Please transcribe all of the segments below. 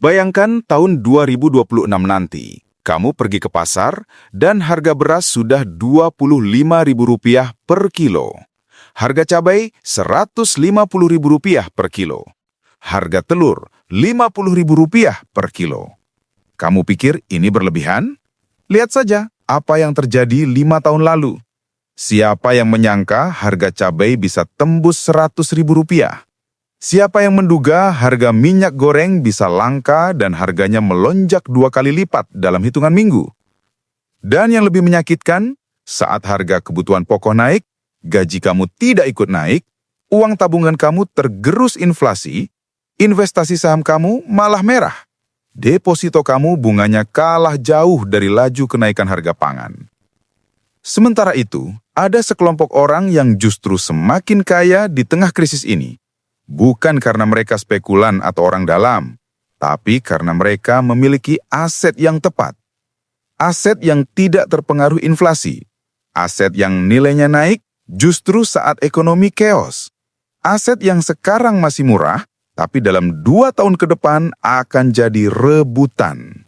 Bayangkan tahun 2026 nanti, kamu pergi ke pasar dan harga beras sudah Rp25.000 per kilo. Harga cabai Rp150.000 per kilo. Harga telur Rp50.000 per kilo. Kamu pikir ini berlebihan? Lihat saja apa yang terjadi 5 tahun lalu. Siapa yang menyangka harga cabai bisa tembus Rp100.000? Siapa yang menduga harga minyak goreng bisa langka dan harganya melonjak 2 kali lipat dalam hitungan minggu? Dan yang lebih menyakitkan, saat harga kebutuhan pokok naik, gaji kamu tidak ikut naik, uang tabungan kamu tergerus inflasi, investasi saham kamu malah merah. Deposito kamu bunganya kalah jauh dari laju kenaikan harga pangan. Sementara itu, ada sekelompok orang yang justru semakin kaya di tengah krisis ini. Bukan karena mereka spekulan atau orang dalam, tapi karena mereka memiliki aset yang tepat. Aset yang tidak terpengaruh inflasi. Aset yang nilainya naik justru saat ekonomi chaos. Aset yang sekarang masih murah, tapi dalam 2 tahun ke depan akan jadi rebutan.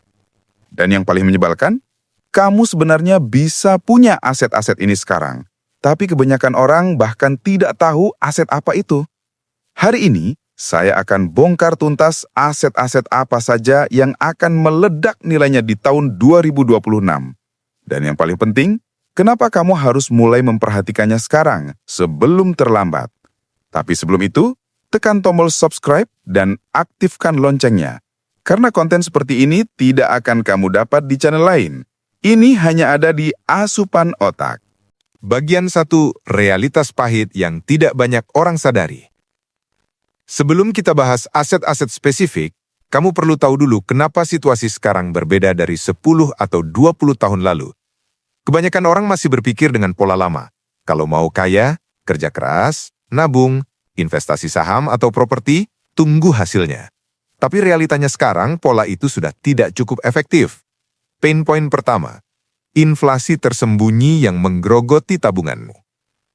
Dan yang paling menyebalkan, kamu sebenarnya bisa punya aset-aset ini sekarang, tapi kebanyakan orang bahkan tidak tahu aset apa itu. Hari ini, saya akan bongkar tuntas aset-aset apa saja yang akan meledak nilainya di tahun 2026. Dan yang paling penting, kenapa kamu harus mulai memperhatikannya sekarang, sebelum terlambat. Tapi sebelum itu, tekan tombol subscribe dan aktifkan loncengnya. Karena konten seperti ini tidak akan kamu dapat di channel lain. Ini hanya ada di Asupan Otak. Bagian 1, realitas pahit yang tidak banyak orang sadari. Sebelum kita bahas aset-aset spesifik, kamu perlu tahu dulu kenapa situasi sekarang berbeda dari 10 atau 20 tahun lalu. Kebanyakan orang masih berpikir dengan pola lama. Kalau mau kaya, kerja keras, nabung, investasi saham atau properti, tunggu hasilnya. Tapi realitanya sekarang, pola itu sudah tidak cukup efektif. Pain point pertama, inflasi tersembunyi yang menggerogoti tabunganmu.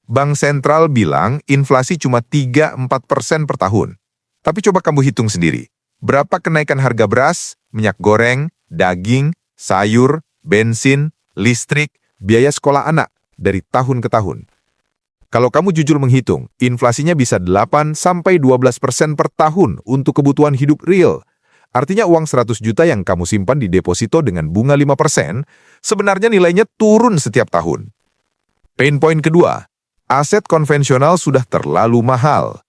Bank sentral bilang inflasi cuma 3-4% per tahun. Tapi coba kamu hitung sendiri. Berapa kenaikan harga beras, minyak goreng, daging, sayur, bensin, listrik, biaya sekolah anak dari tahun ke tahun. Kalau kamu jujur menghitung, inflasinya bisa 8-12% per tahun untuk kebutuhan hidup real. Artinya uang 100 juta yang kamu simpan di deposito dengan bunga 5%, sebenarnya nilainya turun setiap tahun. Pain point kedua, aset konvensional sudah terlalu mahal.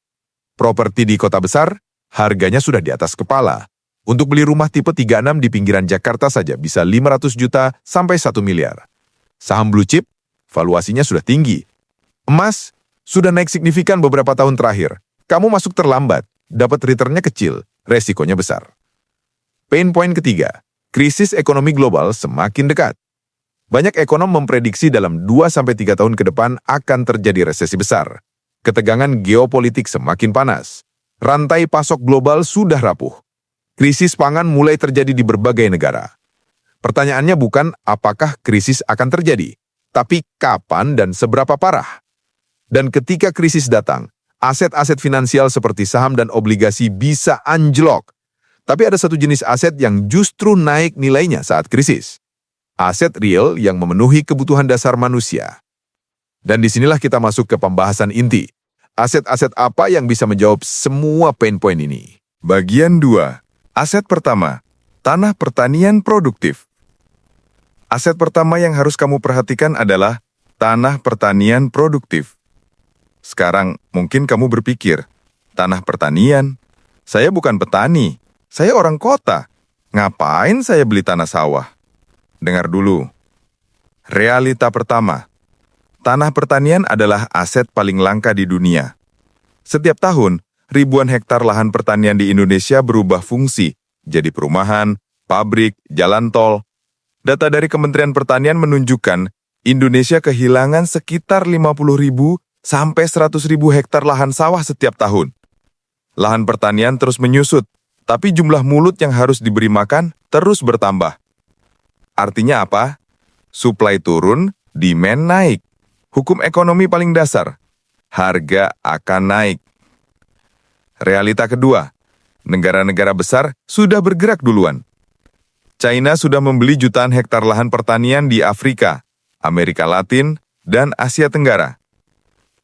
Properti di kota besar, harganya sudah di atas kepala. Untuk beli rumah tipe 36 di pinggiran Jakarta saja bisa 500 juta sampai 1 miliar. Saham blue chip, valuasinya sudah tinggi. Emas, sudah naik signifikan beberapa tahun terakhir. Kamu masuk terlambat, dapat returnnya kecil, resikonya besar. Pain point ketiga, krisis ekonomi global semakin dekat. Banyak ekonom memprediksi dalam 2-3 tahun ke depan akan terjadi resesi besar. Ketegangan geopolitik semakin panas. Rantai pasok global sudah rapuh. Krisis pangan mulai terjadi di berbagai negara. Pertanyaannya bukan apakah krisis akan terjadi, tapi kapan dan seberapa parah. Dan ketika krisis datang, aset-aset finansial seperti saham dan obligasi bisa anjlok. Tapi ada satu jenis aset yang justru naik nilainya saat krisis. Aset real yang memenuhi kebutuhan dasar manusia. Dan disinilah kita masuk ke pembahasan inti. Aset-aset apa yang bisa menjawab semua pain point ini? Bagian 2. Aset pertama, tanah pertanian produktif. Aset pertama yang harus kamu perhatikan adalah tanah pertanian produktif. Sekarang mungkin kamu berpikir, tanah pertanian? Saya bukan petani, saya orang kota. Ngapain saya beli tanah sawah? Dengar dulu. Realita pertama, tanah pertanian adalah aset paling langka di dunia. Setiap tahun, ribuan hektar lahan pertanian di Indonesia berubah fungsi, jadi perumahan, pabrik, jalan tol. Data dari Kementerian Pertanian menunjukkan Indonesia kehilangan sekitar 50.000 sampai 100.000 hektar lahan sawah setiap tahun. Lahan pertanian terus menyusut, tapi jumlah mulut yang harus diberi makan terus bertambah. Artinya apa? Supply turun, demand naik. Hukum ekonomi paling dasar, harga akan naik. Realita kedua, Negara-negara besar sudah bergerak duluan. China sudah membeli jutaan hektar lahan pertanian di Afrika, Amerika Latin, dan Asia Tenggara.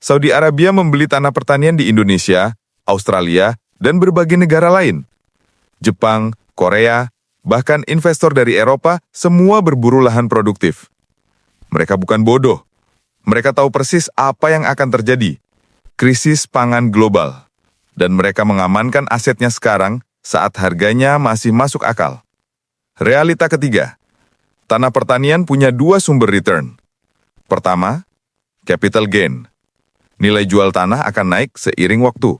Saudi Arabia membeli tanah pertanian di Indonesia, Australia, dan berbagai negara lain. Jepang, Korea, bahkan investor dari Eropa semua berburu lahan produktif. Mereka bukan bodoh. Mereka tahu persis apa yang akan terjadi. Krisis pangan global. Dan mereka mengamankan asetnya sekarang saat harganya masih masuk akal. Realita ketiga, tanah pertanian punya dua sumber return. Pertama, capital gain. Nilai jual tanah akan naik seiring waktu.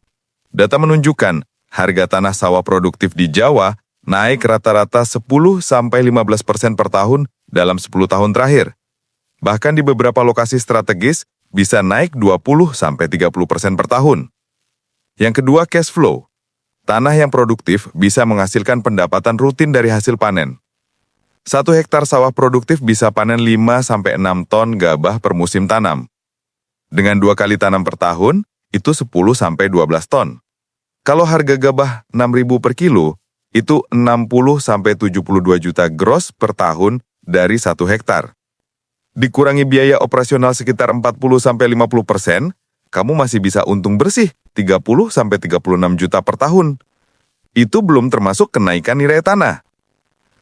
Data menunjukkan harga tanah sawah produktif di Jawa naik rata-rata 10-15% per tahun dalam 10 tahun terakhir. Bahkan di beberapa lokasi strategis bisa naik 20-30% per tahun. Yang kedua, cash flow. Tanah yang produktif bisa menghasilkan pendapatan rutin dari hasil panen. 1 hektar sawah produktif bisa panen 5-6 ton gabah per musim tanam. Dengan 2 kali tanam per tahun, itu 10-12 ton. Kalau harga gabah 6.000 per kilo, itu 60-72 juta gross per tahun dari 1 hektar. Dikurangi biaya operasional sekitar 40-50%, kamu masih bisa untung bersih 30-36 juta per tahun. Itu belum termasuk kenaikan nilai tanah.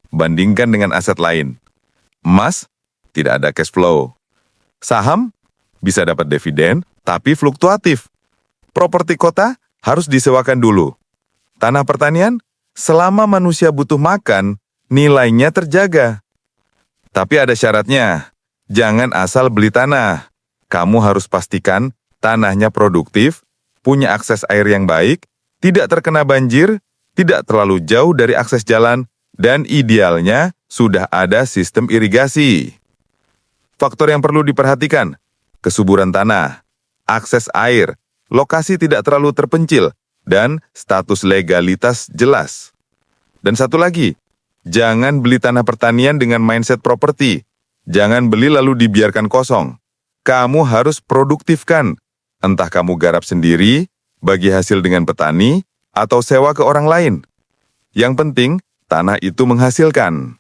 Bandingkan dengan aset lain. Emas, tidak ada cash flow. Saham, bisa dapat dividen, tapi fluktuatif. Properti kota, harus disewakan dulu. Tanah pertanian, selama manusia butuh makan, nilainya terjaga. Tapi ada syaratnya, jangan asal beli tanah. Kamu harus pastikan tanahnya produktif, punya akses air yang baik, tidak terkena banjir, tidak terlalu jauh dari akses jalan, dan idealnya sudah ada sistem irigasi. Faktor yang perlu diperhatikan, kesuburan tanah, akses air, lokasi tidak terlalu terpencil, dan status legalitas jelas. Dan satu lagi, jangan beli tanah pertanian dengan mindset properti. Jangan beli lalu dibiarkan kosong. Kamu harus produktifkan. Entah kamu garap sendiri, bagi hasil dengan petani, atau sewa ke orang lain. Yang penting, tanah itu menghasilkan.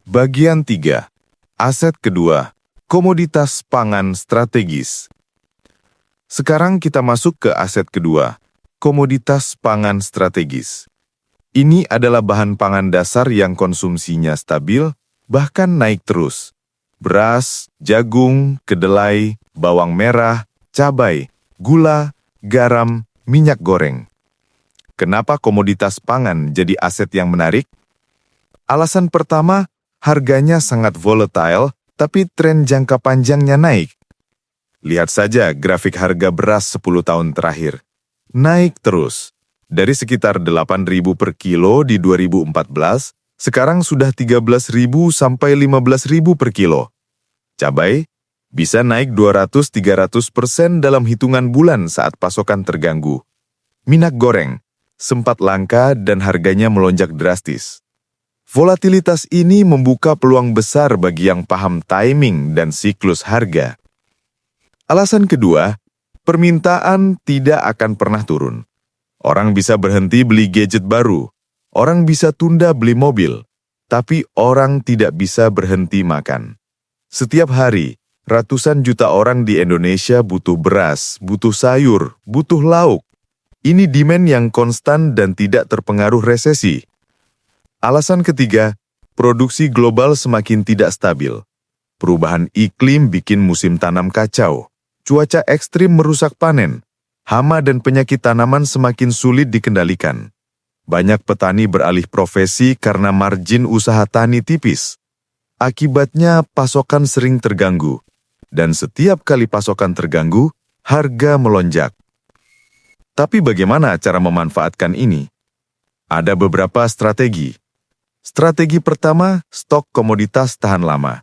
Bagian 3. Aset kedua, komoditas pangan strategis. Sekarang kita masuk ke aset kedua, komoditas pangan strategis. Ini adalah bahan pangan dasar yang konsumsinya stabil, bahkan naik terus. Beras, jagung, kedelai, bawang merah, cabai, gula, garam, minyak goreng. Kenapa komoditas pangan jadi aset yang menarik? Alasan pertama, harganya sangat volatile, tapi tren jangka panjangnya naik. Lihat saja grafik harga beras 10 tahun terakhir. Naik terus. Dari sekitar 8.000 per kilo di 2014, sekarang sudah 13.000 sampai 15.000 per kilo. Cabai bisa naik 200-300% dalam hitungan bulan saat pasokan terganggu. Minyak goreng sempat langka dan harganya melonjak drastis. Volatilitas ini membuka peluang besar bagi yang paham timing dan siklus harga. Alasan kedua, permintaan tidak akan pernah turun. Orang bisa berhenti beli gadget baru, orang bisa tunda beli mobil, tapi orang tidak bisa berhenti makan. Setiap hari, ratusan juta orang di Indonesia butuh beras, butuh sayur, butuh lauk. Ini demand yang konstan dan tidak terpengaruh resesi. Alasan ketiga, produksi global semakin tidak stabil. Perubahan iklim bikin musim tanam kacau. Cuaca ekstrim merusak panen. Hama dan penyakit tanaman semakin sulit dikendalikan. Banyak petani beralih profesi karena margin usaha tani tipis. Akibatnya pasokan sering terganggu. Dan setiap kali pasokan terganggu, harga melonjak. Tapi bagaimana cara memanfaatkan ini? Ada beberapa strategi. Strategi pertama, stok komoditas tahan lama.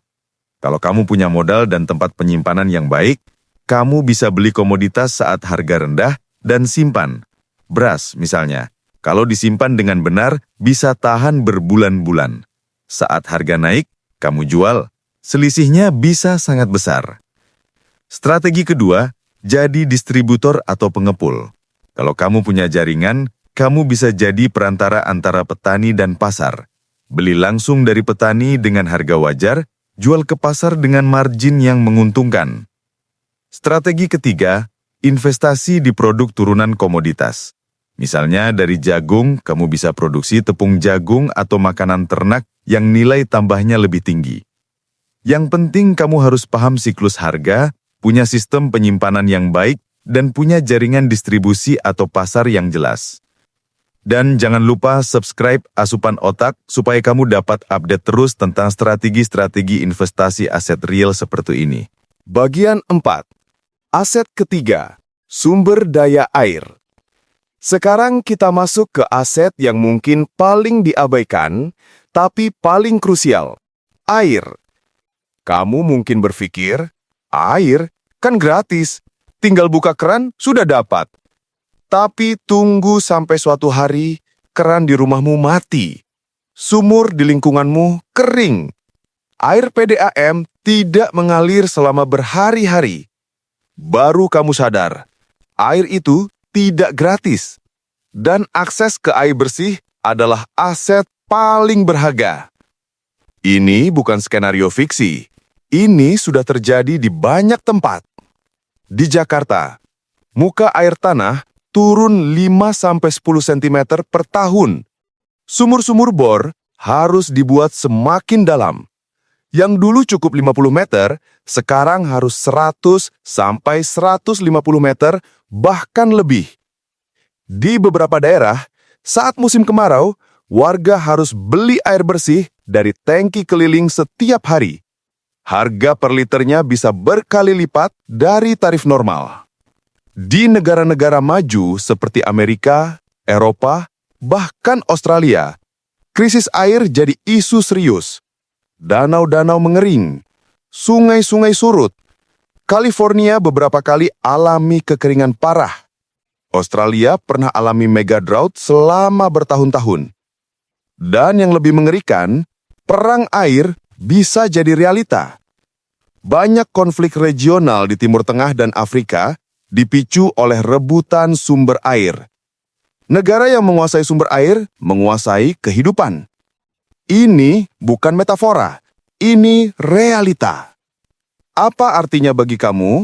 Kalau kamu punya modal dan tempat penyimpanan yang baik, kamu bisa beli komoditas saat harga rendah dan simpan. Beras misalnya, kalau disimpan dengan benar, bisa tahan berbulan-bulan. Saat harga naik, kamu jual, selisihnya bisa sangat besar. Strategi kedua, jadi distributor atau pengepul. Kalau kamu punya jaringan, kamu bisa jadi perantara antara petani dan pasar. Beli langsung dari petani dengan harga wajar, jual ke pasar dengan margin yang menguntungkan. Strategi ketiga, investasi di produk turunan komoditas. Misalnya dari jagung, kamu bisa produksi tepung jagung atau makanan ternak yang nilai tambahnya lebih tinggi. Yang penting kamu harus paham siklus harga, punya sistem penyimpanan yang baik, dan punya jaringan distribusi atau pasar yang jelas. Dan jangan lupa subscribe Asupan Otak supaya kamu dapat update terus tentang strategi-strategi investasi aset real seperti ini. Bagian 4. Aset ketiga, sumber daya air. Sekarang kita masuk ke aset yang mungkin paling diabaikan, tapi paling krusial, air. Kamu mungkin berpikir, air kan gratis, tinggal buka keran sudah dapat. Tapi tunggu sampai suatu hari, keran di rumahmu mati. Sumur di lingkunganmu kering. Air PDAM tidak mengalir selama berhari-hari. Baru kamu sadar, air itu tidak gratis. Dan akses ke air bersih adalah aset paling berharga. Ini bukan skenario fiksi. Ini sudah terjadi di banyak tempat. Di Jakarta, muka air tanah turun 5-10 cm per tahun. Sumur-sumur bor harus dibuat semakin dalam. Yang dulu cukup 50 meter, sekarang harus 100-150 meter, bahkan lebih. Di beberapa daerah, saat musim kemarau, warga harus beli air bersih dari tangki keliling setiap hari. Harga per liternya bisa berkali lipat dari tarif normal. Di negara-negara maju seperti Amerika, Eropa, bahkan Australia, krisis air jadi isu serius. Danau-danau mengering, sungai-sungai surut. California beberapa kali alami kekeringan parah. Australia pernah alami mega drought selama bertahun-tahun. Dan yang lebih mengerikan, perang air bisa jadi realita. Banyak konflik regional di Timur Tengah dan Afrika dipicu oleh rebutan sumber air. Negara yang menguasai sumber air menguasai kehidupan. Ini bukan metafora, ini realita. Apa artinya bagi kamu?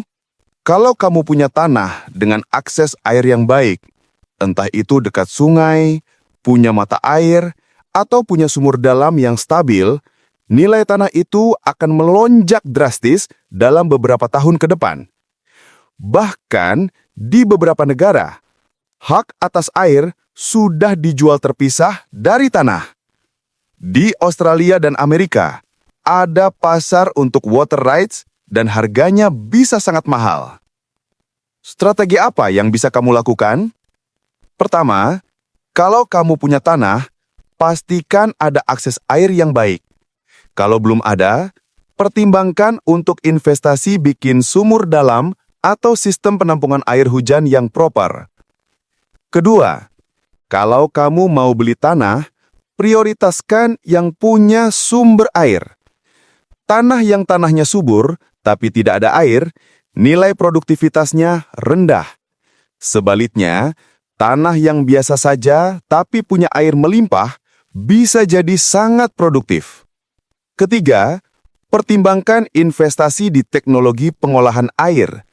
Kalau kamu punya tanah dengan akses air yang baik, entah itu dekat sungai, punya mata air, atau punya sumur dalam yang stabil, nilai tanah itu akan melonjak drastis dalam beberapa tahun ke depan. Bahkan di beberapa negara, hak atas air sudah dijual terpisah dari tanah. Di Australia dan Amerika, ada pasar untuk water rights dan harganya bisa sangat mahal. Strategi apa yang bisa kamu lakukan? Pertama, kalau kamu punya tanah, pastikan ada akses air yang baik. Kalau belum ada, pertimbangkan untuk investasi bikin sumur dalam atau sistem penampungan air hujan yang proper. Kedua, kalau kamu mau beli tanah, prioritaskan yang punya sumber air. Tanah yang tanahnya subur, tapi tidak ada air, nilai produktivitasnya rendah. Sebaliknya, tanah yang biasa saja tapi punya air melimpah bisa jadi sangat produktif. Ketiga, pertimbangkan investasi di teknologi pengolahan air.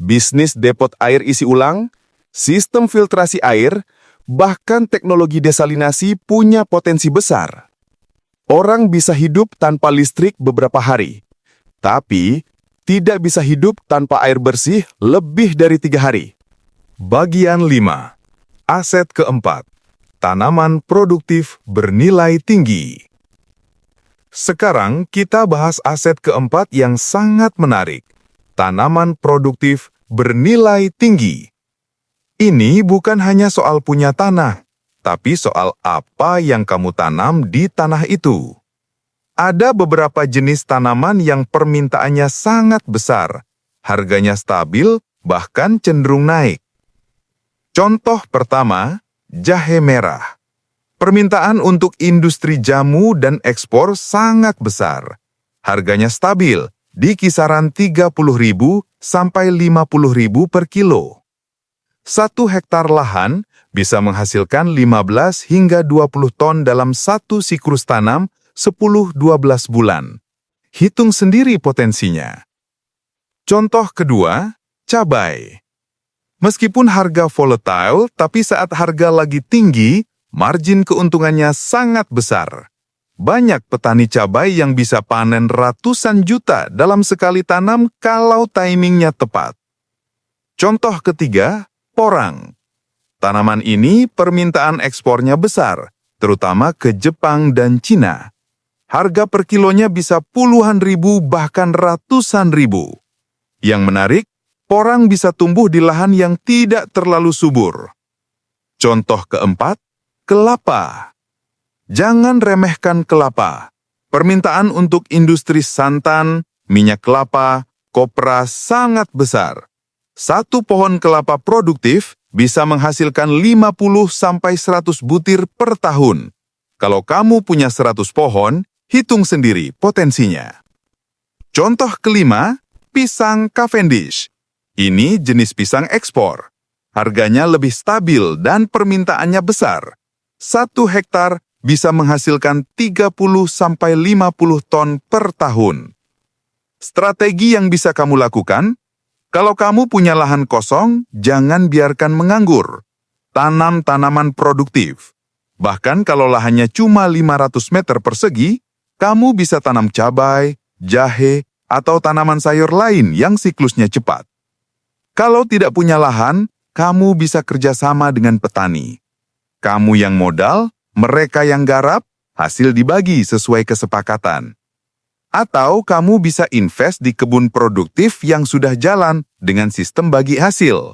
Bisnis depot air isi ulang, sistem filtrasi air, bahkan teknologi desalinasi punya potensi besar. Orang bisa hidup tanpa listrik beberapa hari, tapi tidak bisa hidup tanpa air bersih lebih dari 3 hari. Bagian 5. Aset keempat. Tanaman produktif bernilai tinggi. Sekarang kita bahas aset keempat yang sangat menarik. Tanaman produktif bernilai tinggi. Ini bukan hanya soal punya tanah, tapi soal apa yang kamu tanam di tanah itu. Ada beberapa jenis tanaman yang permintaannya sangat besar, harganya stabil, bahkan cenderung naik. Contoh pertama, jahe merah. Permintaan untuk industri jamu dan ekspor sangat besar. Harganya stabil, di kisaran 30.000 sampai 50.000 per kilo. 1 hektar lahan bisa menghasilkan 15 hingga 20 ton dalam satu siklus tanam 10-12 bulan. Hitung sendiri potensinya. Contoh kedua, cabai. Meskipun harga volatile, tapi saat harga lagi tinggi, margin keuntungannya sangat besar. Banyak petani cabai yang bisa panen ratusan juta dalam sekali tanam kalau timingnya tepat. Contoh ketiga, porang. Tanaman ini permintaan ekspornya besar, terutama ke Jepang dan Cina. Harga per kilonya bisa puluhan ribu bahkan ratusan ribu. Yang menarik, porang bisa tumbuh di lahan yang tidak terlalu subur. Contoh keempat, kelapa. Jangan remehkan kelapa. Permintaan untuk industri santan, minyak kelapa, kopra sangat besar. Satu pohon kelapa produktif bisa menghasilkan 50-100 butir per tahun. Kalau kamu punya 100 pohon, hitung sendiri potensinya. Contoh kelima, pisang Cavendish. Ini jenis pisang ekspor. Harganya lebih stabil dan permintaannya besar. 1 hektar bisa menghasilkan 30-50 ton per tahun. Strategi yang bisa kamu lakukan, kalau kamu punya lahan kosong, jangan biarkan menganggur. Tanam tanaman produktif. Bahkan kalau lahannya cuma 500 meter persegi, kamu bisa tanam cabai, jahe, atau tanaman sayur lain yang siklusnya cepat. Kalau tidak punya lahan, kamu bisa kerjasama dengan petani. Kamu yang modal, mereka yang garap, hasil dibagi sesuai kesepakatan. Atau kamu bisa invest di kebun produktif yang sudah jalan dengan sistem bagi hasil.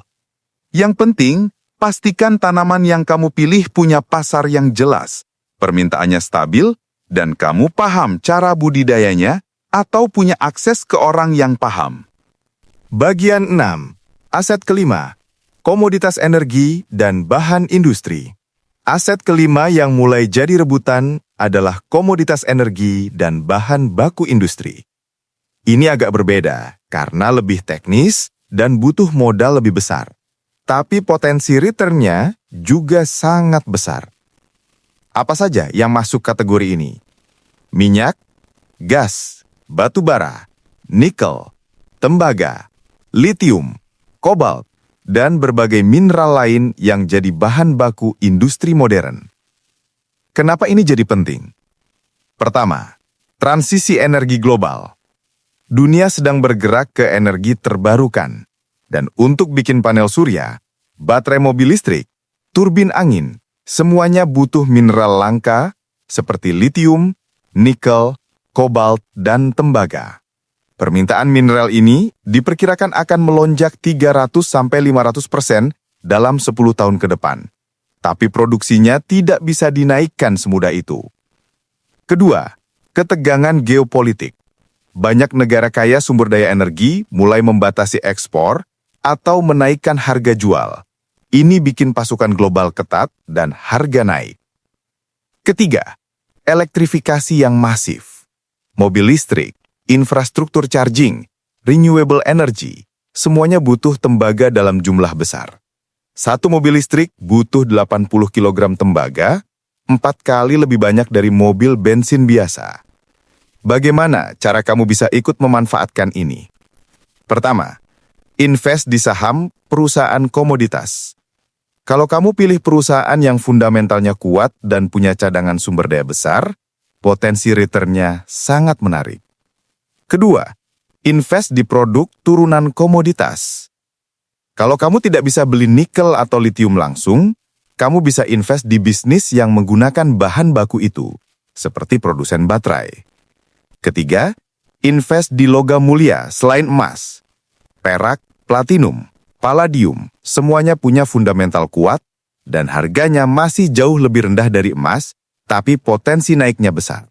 Yang penting, pastikan tanaman yang kamu pilih punya pasar yang jelas, permintaannya stabil, dan kamu paham cara budidayanya atau punya akses ke orang yang paham. Bagian 6. Aset kelima, komoditas energi dan bahan industri. Aset kelima yang mulai jadi rebutan adalah komoditas energi dan bahan baku industri. Ini agak berbeda karena lebih teknis dan butuh modal lebih besar. Tapi potensi returnnya juga sangat besar. Apa saja yang masuk kategori ini? Minyak, gas, batu bara, nikel, tembaga, litium, kobalt, dan berbagai mineral lain yang jadi bahan baku industri modern. Kenapa ini jadi penting? Pertama, transisi energi global. Dunia sedang bergerak ke energi terbarukan, dan untuk bikin panel surya, baterai mobil listrik, turbin angin, semuanya butuh mineral langka seperti litium, nikel, kobalt, dan tembaga. Permintaan mineral ini diperkirakan akan melonjak 300-500% dalam 10 tahun ke depan. Tapi produksinya tidak bisa dinaikkan semudah itu. Kedua, ketegangan geopolitik. Banyak negara kaya sumber daya energi mulai membatasi ekspor atau menaikkan harga jual. Ini bikin pasukan global ketat dan harga naik. Ketiga, elektrifikasi yang masif. Mobil listrik, infrastruktur charging, renewable energy, semuanya butuh tembaga dalam jumlah besar. Satu mobil listrik butuh 80 kg tembaga, 4 kali lebih banyak dari mobil bensin biasa. Bagaimana cara kamu bisa ikut memanfaatkan ini? Pertama, invest di saham perusahaan komoditas. Kalau kamu pilih perusahaan yang fundamentalnya kuat dan punya cadangan sumber daya besar, potensi returnnya sangat menarik. Kedua, invest di produk turunan komoditas. Kalau kamu tidak bisa beli nikel atau litium langsung, kamu bisa invest di bisnis yang menggunakan bahan baku itu, seperti produsen baterai. Ketiga, invest di logam mulia selain emas. Perak, platinum, palladium, semuanya punya fundamental kuat dan harganya masih jauh lebih rendah dari emas, tapi potensi naiknya besar.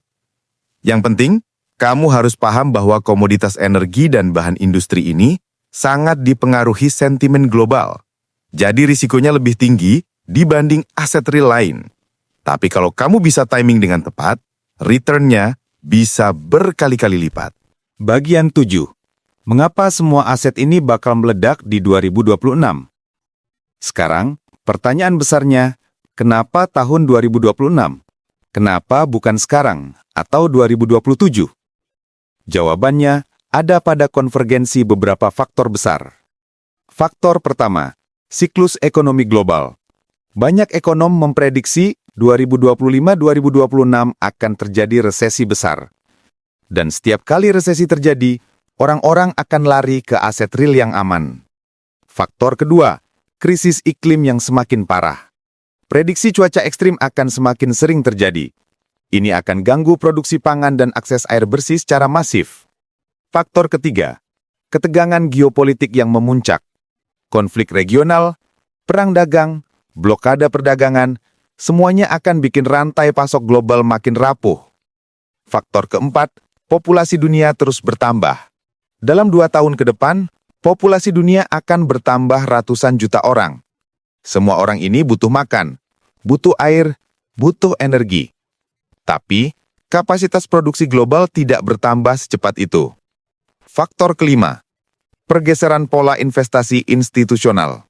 Yang penting, kamu harus paham bahwa komoditas energi dan bahan industri ini sangat dipengaruhi sentimen global. Jadi risikonya lebih tinggi dibanding aset real lain. Tapi kalau kamu bisa timing dengan tepat, return-nya bisa berkali-kali lipat. Bagian 7. Mengapa semua aset ini bakal meledak di 2026? Sekarang, pertanyaan besarnya, kenapa tahun 2026? Kenapa bukan sekarang atau 2027? Jawabannya ada pada konvergensi beberapa faktor besar. Faktor pertama, siklus ekonomi global. Banyak ekonom memprediksi 2025-2026 akan terjadi resesi besar. Dan setiap kali resesi terjadi, orang-orang akan lari ke aset real yang aman. Faktor kedua, krisis iklim yang semakin parah. Prediksi cuaca ekstrim akan semakin sering terjadi. Ini akan ganggu produksi pangan dan akses air bersih secara masif. Faktor ketiga, ketegangan geopolitik yang memuncak. Konflik regional, perang dagang, blokade perdagangan, semuanya akan bikin rantai pasok global makin rapuh. Faktor keempat, populasi dunia terus bertambah. Dalam 2 tahun ke depan, populasi dunia akan bertambah ratusan juta orang. Semua orang ini butuh makan, butuh air, butuh energi. Tapi, kapasitas produksi global tidak bertambah secepat itu. Faktor kelima, pergeseran pola investasi institusional.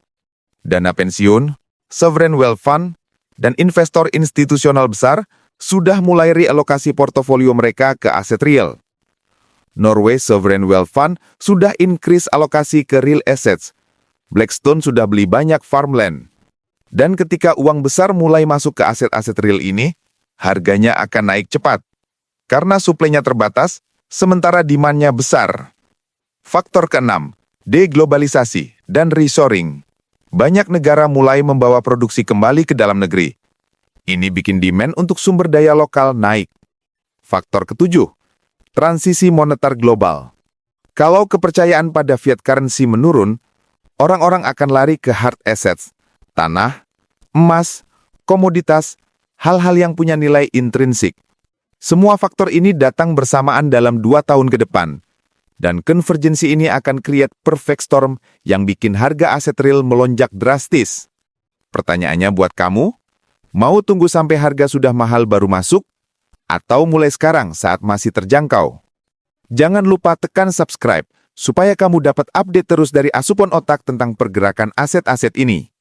Dana pensiun, sovereign wealth fund, dan investor institusional besar sudah mulai realokasi portofolio mereka ke aset real. Norway Sovereign Wealth Fund sudah increase alokasi ke real assets. Blackstone sudah beli banyak farmland. Dan ketika uang besar mulai masuk ke aset-aset real ini, harganya akan naik cepat. Karena suplainya terbatas, sementara demand-nya besar. Faktor keenam, deglobalisasi dan reshoring. Banyak negara mulai membawa produksi kembali ke dalam negeri. Ini bikin demand untuk sumber daya lokal naik. Faktor ketujuh, transisi moneter global. Kalau kepercayaan pada fiat currency menurun, orang-orang akan lari ke hard assets, tanah, emas, komoditas, hal-hal yang punya nilai intrinsik. Semua faktor ini datang bersamaan dalam 2 tahun ke depan. Dan konvergensi ini akan create perfect storm yang bikin harga aset real melonjak drastis. Pertanyaannya buat kamu, mau tunggu sampai harga sudah mahal baru masuk? Atau mulai sekarang saat masih terjangkau? Jangan lupa tekan subscribe supaya kamu dapat update terus dari Asupan Otak tentang pergerakan aset-aset ini.